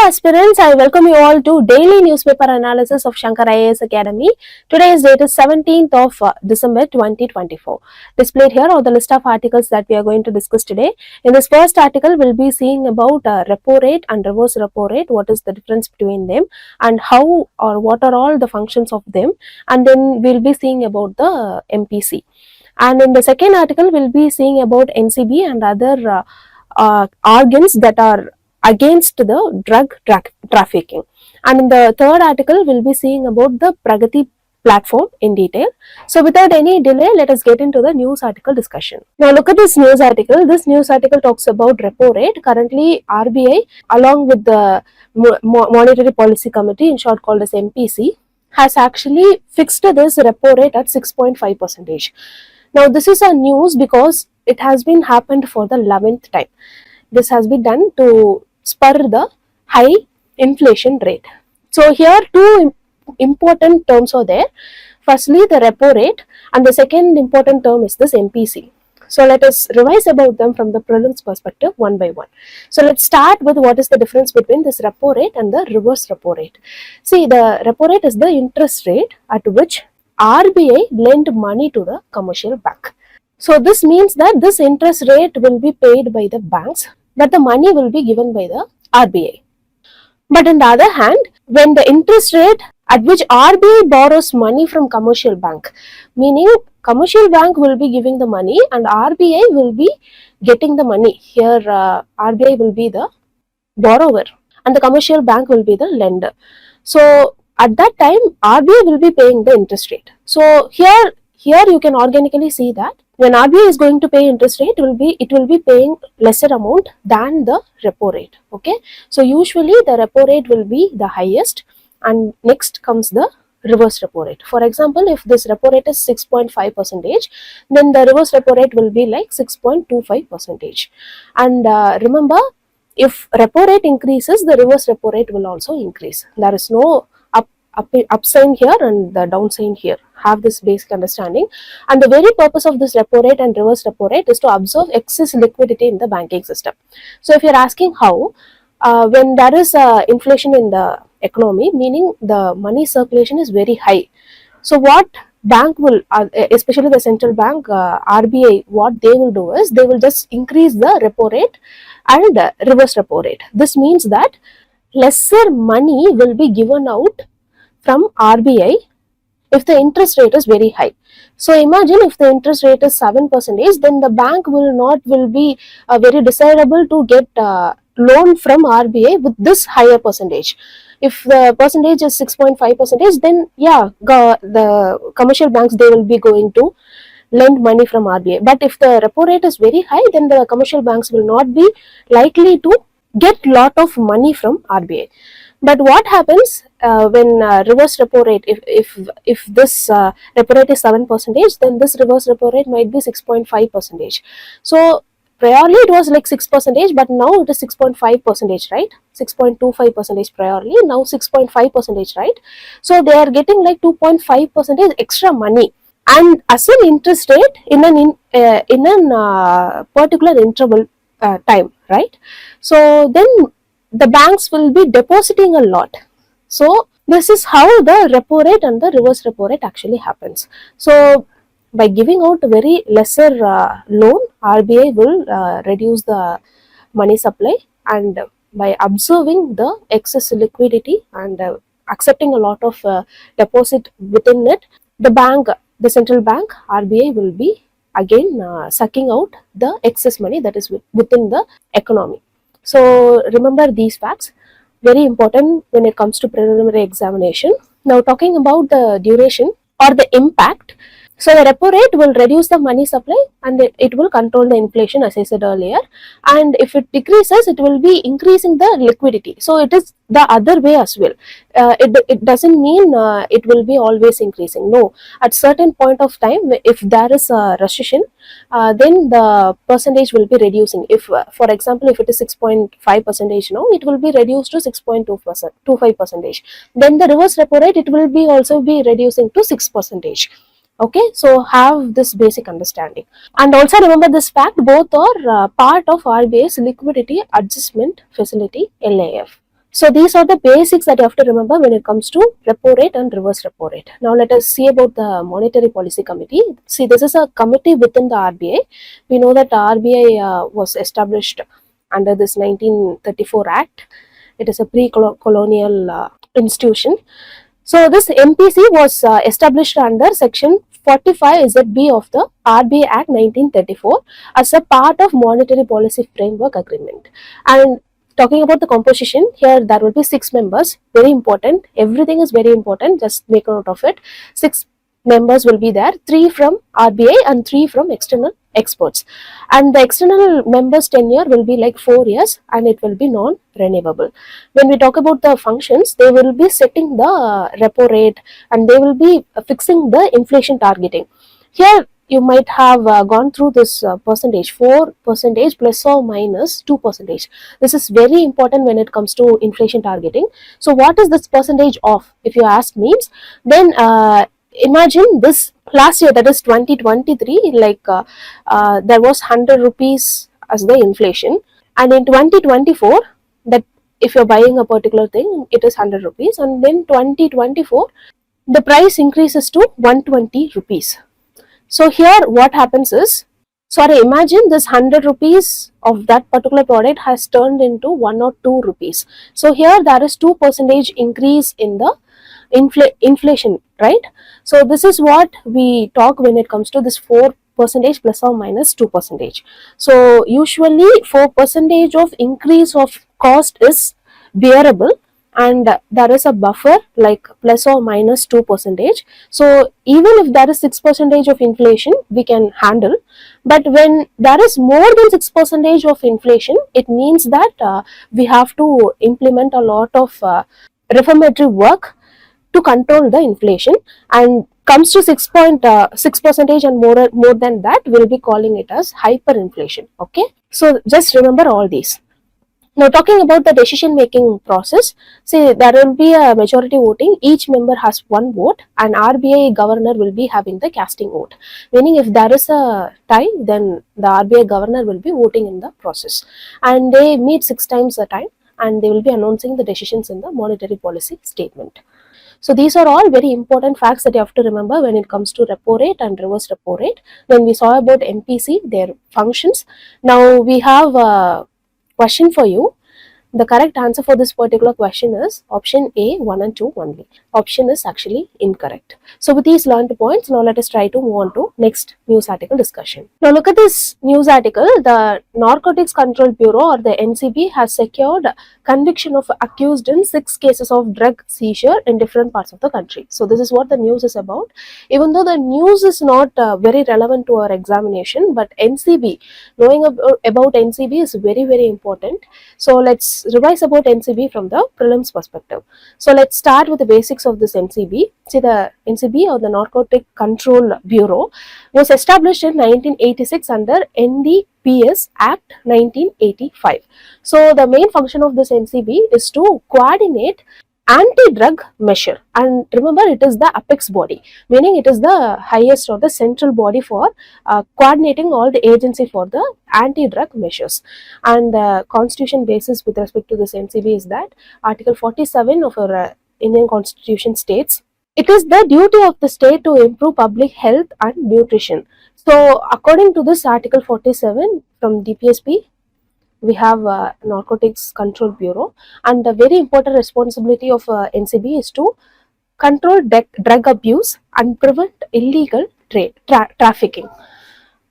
aspirants, I welcome you all to daily newspaper analysis of Shankar IAS Academy. Today's date is 17th of December 2024. Displayed here are the list of articles that we are going to discuss today. In this first article, we'll be seeing about repo rate and reverse repo rate, what is the difference between them and how or what are all the functions of them, and then we'll be seeing about the MPC. And in the second article, we'll be seeing about NCB and other organs that are against the drug trafficking. And in the third article, we'll be seeing about the PRAGATI platform in detail. So without any delay, let us get into the news article discussion. Now look at this news article. This news article talks about repo rate. Currently, RBI along with the Monetary Policy Committee, in short called as MPC, has actually fixed this repo rate at 6.5%. Now this is a news because it has been happened for the 11th time. This has been done to spur the high inflation rate. So here two important terms are there. Firstly, the repo rate, and the second important term is this MPC. So let us revise about them from the prelims perspective one by one. So let's start with what is the difference between this repo rate and the reverse repo rate. See, the repo rate is the interest rate at which RBI lent money to the commercial bank. So this means that this interest rate will be paid by the banks, but the money will be given by the RBI. But on the other hand, when the interest rate at which RBI borrows money from commercial bank, meaning commercial bank will be giving the money and RBI will be getting the money. Here RBI will be the borrower and the commercial bank will be the lender. So at that time, RBI will be paying the interest rate. So here you can organically see that when RBI is going to pay interest rate, it will be paying lesser amount than the repo rate. Okay, so usually the repo rate will be the highest, and next comes the reverse repo rate. For example, if this repo rate is 6.5%, then the reverse repo rate will be like 6.25%. And remember, if repo rate increases, the reverse repo rate will also increase. There is no up sign here and the down sign here. Have this basic understanding. And the very purpose of this repo rate and reverse repo rate is to absorb excess liquidity in the banking system. So if you're asking how, when there is inflation in the economy, meaning the money circulation is very high. So what bank will, especially the central bank, RBI, what they will do is they will just increase the repo rate and reverse repo rate. This means that lesser money will be given out from RBI if the interest rate is very high. So imagine if the interest rate is 7%, then the bank will be very desirable to get loan from RBI with this higher percentage. If the percentage is 6.5%, then yeah, the commercial banks, they will be going to lend money from RBI. But if the repo rate is very high, then the commercial banks will not be likely to get lot of money from RBI. But what happens when reverse repo rate, if this repo rate is 7%, then this reverse repo rate might be 6.5%. So priorly it was like 6%, but now it is 6.5%, right? 6.25% priorly, now 6.5%, right? So they are getting like 2.5% extra money, and as an interest rate in an particular interval time, right? So then the banks will be depositing a lot. So this is how the repo rate and the reverse repo rate actually happens. So by giving out a very lesser loan, RBI will reduce the money supply, and by observing the excess liquidity and accepting a lot of deposit within it, the central bank, RBI, will be again sucking out the excess money that is within the economy. So remember these facts, very important when it comes to preliminary examination. Now talking about the duration or the impact. So the repo rate will reduce the money supply and it will control the inflation, as I said earlier. And if it decreases, it will be increasing the liquidity. So it is the other way as well. It doesn't mean it will be always increasing. No, at certain point of time, if there is a recession, then the percentage will be reducing. If, for example, if it is 6.5% now, it will be reduced to 6.25%. Then the reverse repo rate, it will be also be reducing to 6%. Okay, so have this basic understanding. And also remember this fact, both are part of RBI's liquidity adjustment facility, LAF. So these are the basics that you have to remember when it comes to repo rate and reverse repo rate. Now let us see about the Monetary Policy Committee. See, this is a committee within the RBI. We know that the RBI was established under this 1934 Act. It is a pre-colonial institution. So this MPC was established under Section 45 ZB of the RBI Act 1934 as a part of Monetary Policy Framework Agreement. And talking about the composition, here there will be 6 members, very important. Everything is very important, just make a note of it. 6 members will be there, 3 from RBI and 3 from external experts. And the external members' tenure will be like 4 years and it will be non-renewable. When we talk about the functions, they will be setting the repo rate and they will be fixing the inflation targeting. Here you might have gone through this percentage, 4% plus or minus 2%. This is very important when it comes to inflation targeting. So what is this percentage of, if you ask me, then imagine this last year, that is 2023, like there was 100 rupees as the inflation, and in 2024, that if you're buying a particular thing, it is 100 rupees, and then 2024 the price increases to 120 rupees. So here what happens is, sorry, imagine this 100 rupees of that particular product has turned into 1 or 2 rupees. So here there is 2% increase in the inflation, right? So this is what we talk when it comes to this 4% plus or minus 2%. So usually 4% of increase of cost is bearable, and there is a buffer like plus or minus 2%. So even if there is 6% of inflation, we can handle. But when there is more than 6% of inflation, it means that we have to implement a lot of reformatory work to control the inflation, and comes to 6% and more than that, we'll be calling it as hyperinflation. Okay, so just remember all these. Now talking about the decision making process, see, there will be a majority voting. Each member has 1 vote, and RBI governor will be having the casting vote. Meaning if there is a tie, then the RBI governor will be voting in the process. And they meet 6 times a time, and they will be announcing the decisions in the monetary policy statement. So these are all very important facts that you have to remember when it comes to repo rate and reverse repo rate. Then we saw about MPC, their functions. Now we have a question for you. The correct answer for this particular question is option A, 1 and 2 only. Option is actually incorrect. So with these learned points, now let us try to move on to next news article discussion. Now look at this news article. The Narcotics Control Bureau, or the NCB, has secured conviction of accused in 6 cases of drug seizure in different parts of the country. So this is what the news is about. Even though the news is not very relevant to our examination, but NCB, knowing about NCB is very, very important. So let's revise about NCB from the prelims perspective. So let's start with the basics of this NCB. See, the NCB, or the Narcotic Control Bureau, was established in 1986 under NDPS Act 1985. So the main function of this NCB is to coordinate anti-drug measure, and remember, it is the apex body, meaning it is the highest or the central body for coordinating all the agency for the anti-drug measures. And the constitution basis with respect to this NCB is that Article 47 of our Indian Constitution states, it is the duty of the state to improve public health and nutrition. So according to this Article 47 from DPSP, we have Narcotics Control Bureau, and the very important responsibility of NCB is to control drug abuse and prevent illegal trafficking.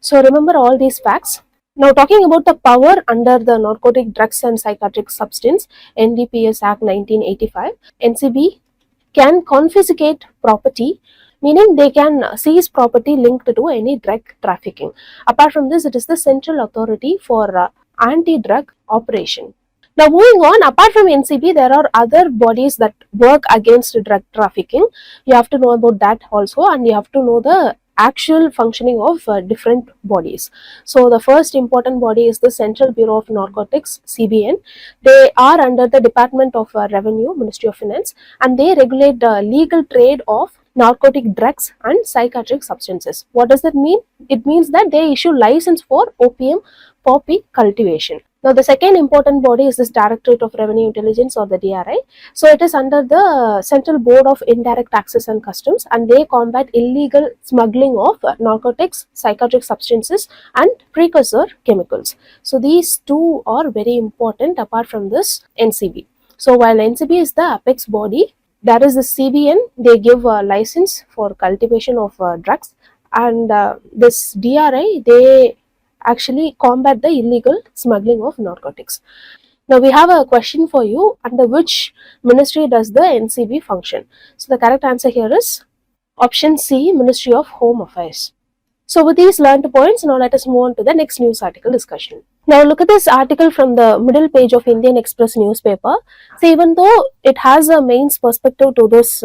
So remember all these facts. Now talking about the power under the Narcotic Drugs and Psychotropic Substance NDPS Act 1985, NCB can confiscate property, meaning they can seize property linked to any drug trafficking. Apart from this, it is the central authority for anti-drug operation. Now moving on, apart from NCB, there are other bodies that work against drug trafficking. You have to know about that also, and you have to know the actual functioning of different bodies. So the first important body is the Central Bureau of Narcotics, CBN. They are under the Department of Revenue, Ministry of Finance, and they regulate the legal trade of narcotic drugs and psychotropic substances. What does that mean? It means that they issue license for opium poppy cultivation. Now, the second important body is this Directorate of Revenue Intelligence, or the DRI. So, it is under the Central Board of Indirect Taxes and Customs, and they combat illegal smuggling of narcotics, psychotropic substances, and precursor chemicals. So, these two are very important apart from this NCB. So, while NCB is the apex body, there is the CBN, they give a license for cultivation of drugs, and this DRI, they actually combat the illegal smuggling of narcotics. Now we have a question for you: under which ministry does the NCB function? So the correct answer here is option C, Ministry of Home Affairs. So with these learned points, now let us move on to the next news article discussion. Now look at this article from the middle page of Indian Express newspaper. So even though it has a mains perspective to this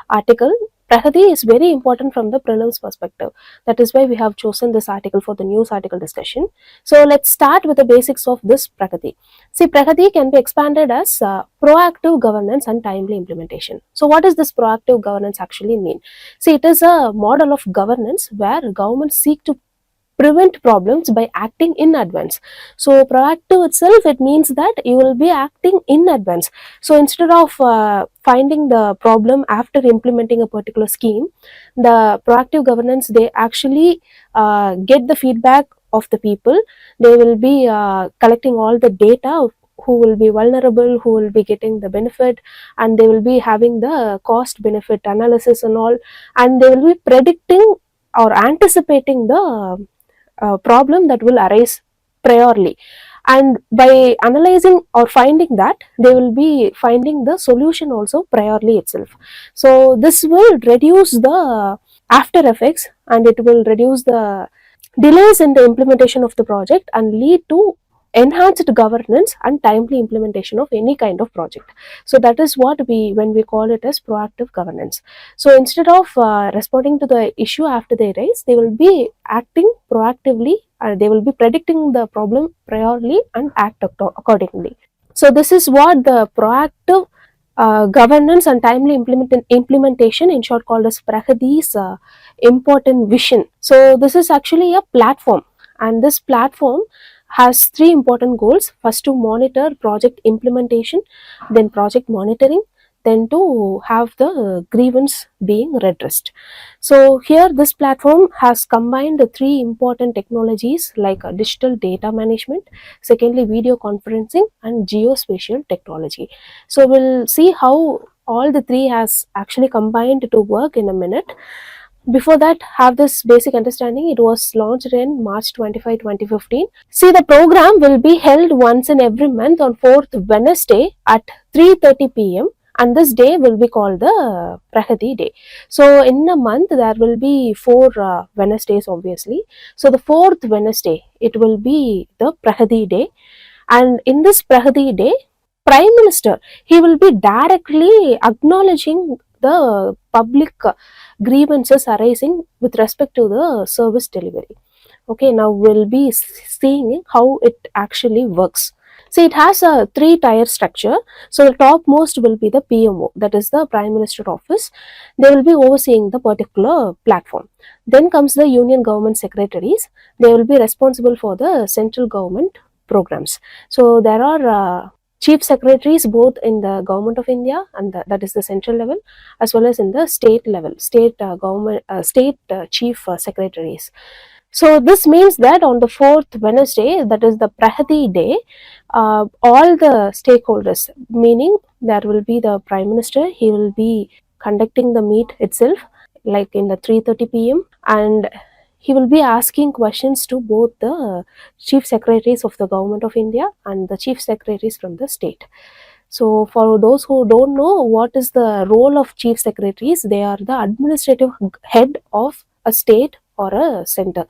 article, PRAGATI is very important from the prelims perspective. That is why we have chosen this article for the news article discussion. So let's start with the basics of this PRAGATI. See, PRAGATI can be expanded as proactive governance and timely implementation. So what does this proactive governance actually mean? See, it is a model of governance where governments seek to prevent problems by acting in advance. So proactive itself, it means that you will be acting in advance. So instead of finding the problem after implementing a particular scheme, the proactive governance, they actually get the feedback of the people. They will be collecting all the data, who will be vulnerable, who will be getting the benefit, and they will be having the cost benefit analysis and all, and they will be predicting or anticipating the problem that will arise priorly, and by analyzing or finding that, they will be finding the solution also priorly itself. So this will reduce the after effects, and it will reduce the delays in the implementation of the project and lead to enhanced governance and timely implementation of any kind of project. So that is what when we call it as proactive governance. So instead of responding to the issue after they rise, they will be acting proactively, they will be predicting the problem priorly and act accordingly. So this is what the proactive governance and timely implementation, in short called as PRAGATI's important vision. So this is actually a platform, and this platform has three important goals. First, to monitor project implementation, then project monitoring, then to have the grievance being redressed. So here this platform has combined the three important technologies like digital data management, secondly video conferencing, and geospatial technology. So we'll see how all the three has actually combined to work in a minute. Before that, have this basic understanding. It was launched in March 25, 2015. See, the program will be held once in every month on 4th Wednesday at 3:30 p.m. and this day will be called the PRAGATI day. So in a month, there will be 4 Wednesdays obviously. So the 4th Wednesday, it will be the PRAGATI day, and in this PRAGATI day, Prime Minister, he will be directly acknowledging the public grievances arising with respect to the service delivery. Okay, now we'll be seeing how it actually works. See, it has a 3-tier structure. So the topmost will be the PMO, that is the Prime Minister Office. They will be overseeing the particular platform. Then comes the Union Government Secretaries. They will be responsible for the central government programs. So there are chief secretaries both in the government of India, and that is the central level, as well as in the state level, state government, state chief secretaries. So this means that on the 4th Wednesday, that is the PRAGATI day, all the stakeholders, meaning there will be the Prime Minister, he will be conducting the meet itself, like in the 3:30 p.m. and he will be asking questions to both the chief secretaries of the government of India and the chief secretaries from the state. So for those who don't know what is the role of chief secretaries, they are the administrative head of a state or a center.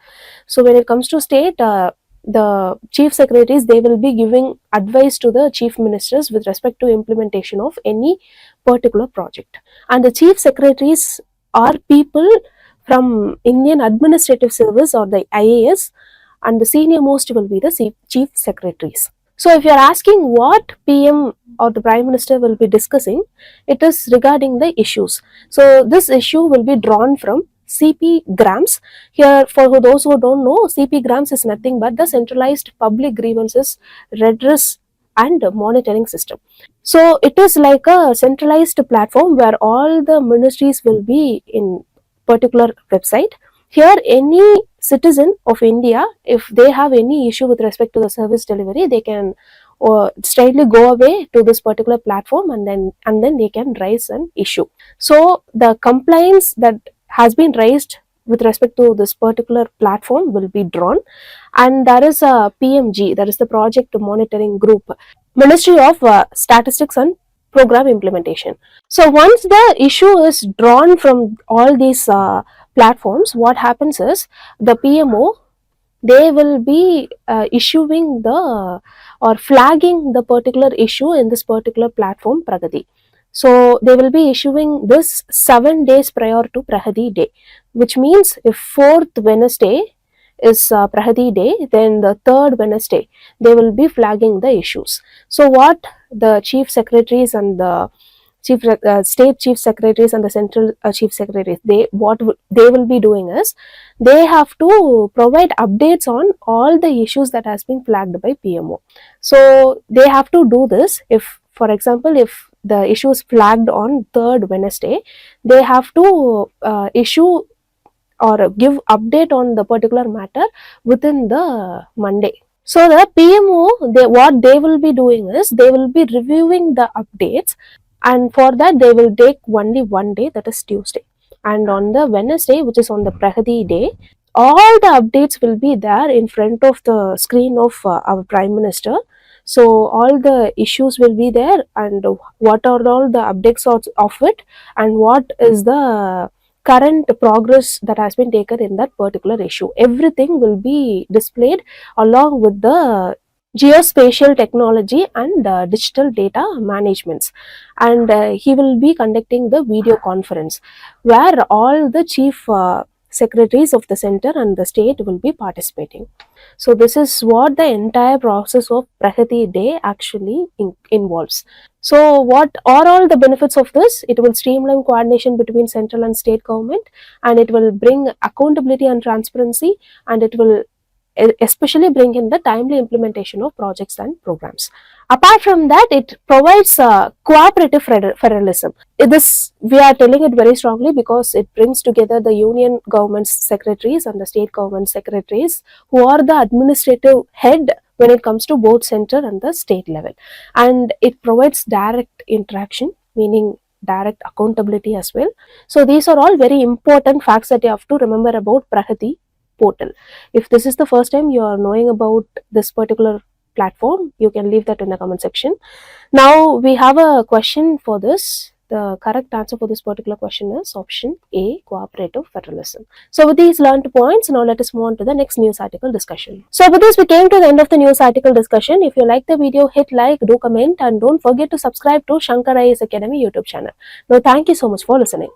So when it comes to state, the chief secretaries, they will be giving advice to the chief ministers with respect to implementation of any particular project. And the chief secretaries are people from Indian Administrative Service or the IAS, and the senior most will be the chief secretaries. So if you are asking what PM or the Prime Minister will be discussing, it is regarding the issues. So this issue will be drawn from CP grams. Here, for those who don't know, CP grams is nothing but the centralized public grievances redress and monitoring system. So it is like a centralized platform where all the ministries will be in particular website. Here, any citizen of India, if they have any issue with respect to the service delivery, they can straightly go away to this particular platform, and then they can raise an issue. So the complaints that has been raised with respect to this particular platform will be drawn, and there is a PMG, that is the project monitoring group, Ministry of Statistics and Program Implementation. So once the issue is drawn from all these platforms, what happens is the PMO, they will be issuing the or flagging the particular issue in this particular platform Pragati. So they will be issuing this 7 days prior to Pragati day, which means if 4th Wednesday is Pragati day, then the 3rd Wednesday they will be flagging the issues. So what the chief secretaries and the state chief secretaries and the central chief secretaries, they will be doing is they have to provide updates on all the issues that has been flagged by PMO. So they have to do this. If, for example, if the issue is flagged on 3rd Wednesday, they have to issue or give update on the particular matter within the Monday. So the PMO, what they will be doing is they will be reviewing the updates, and for that they will take only one day, that is Tuesday. And on the Wednesday, which is on the Pragati day, all the updates will be there in front of the screen of our Prime Minister. So all the issues will be there, and what are all the updates of it, and what is the current progress that has been taken in that particular issue. Everything will be displayed along with the geospatial technology and digital data managements. And he will be conducting the video conference where all the chief secretaries of the center and the state will be participating. So this is what the entire process of Pragati day actually involves. So what are all the benefits of this? It will streamline coordination between central and state government, and it will bring accountability and transparency, and it will especially bring in the timely implementation of projects and programs. Apart from that, it provides cooperative federalism. This, we are telling it very strongly because it brings together the union government secretaries and the state government secretaries, who are the administrative head when it comes to both center and the state level. And it provides direct interaction, meaning direct accountability as well. So these are all very important facts that you have to remember about Pragati portal. If this is the first time you are knowing about this particular platform, you can leave that in the comment section. Now we have a question for this. The correct answer for this particular question is option A, Cooperative Federalism. So with these learned points, now let us move on to the next news article discussion. So with this, we came to the end of the news article discussion. If you like the video, hit like, do comment, and don't forget to subscribe to Shankar IAS Academy YouTube channel. Now thank you so much for listening.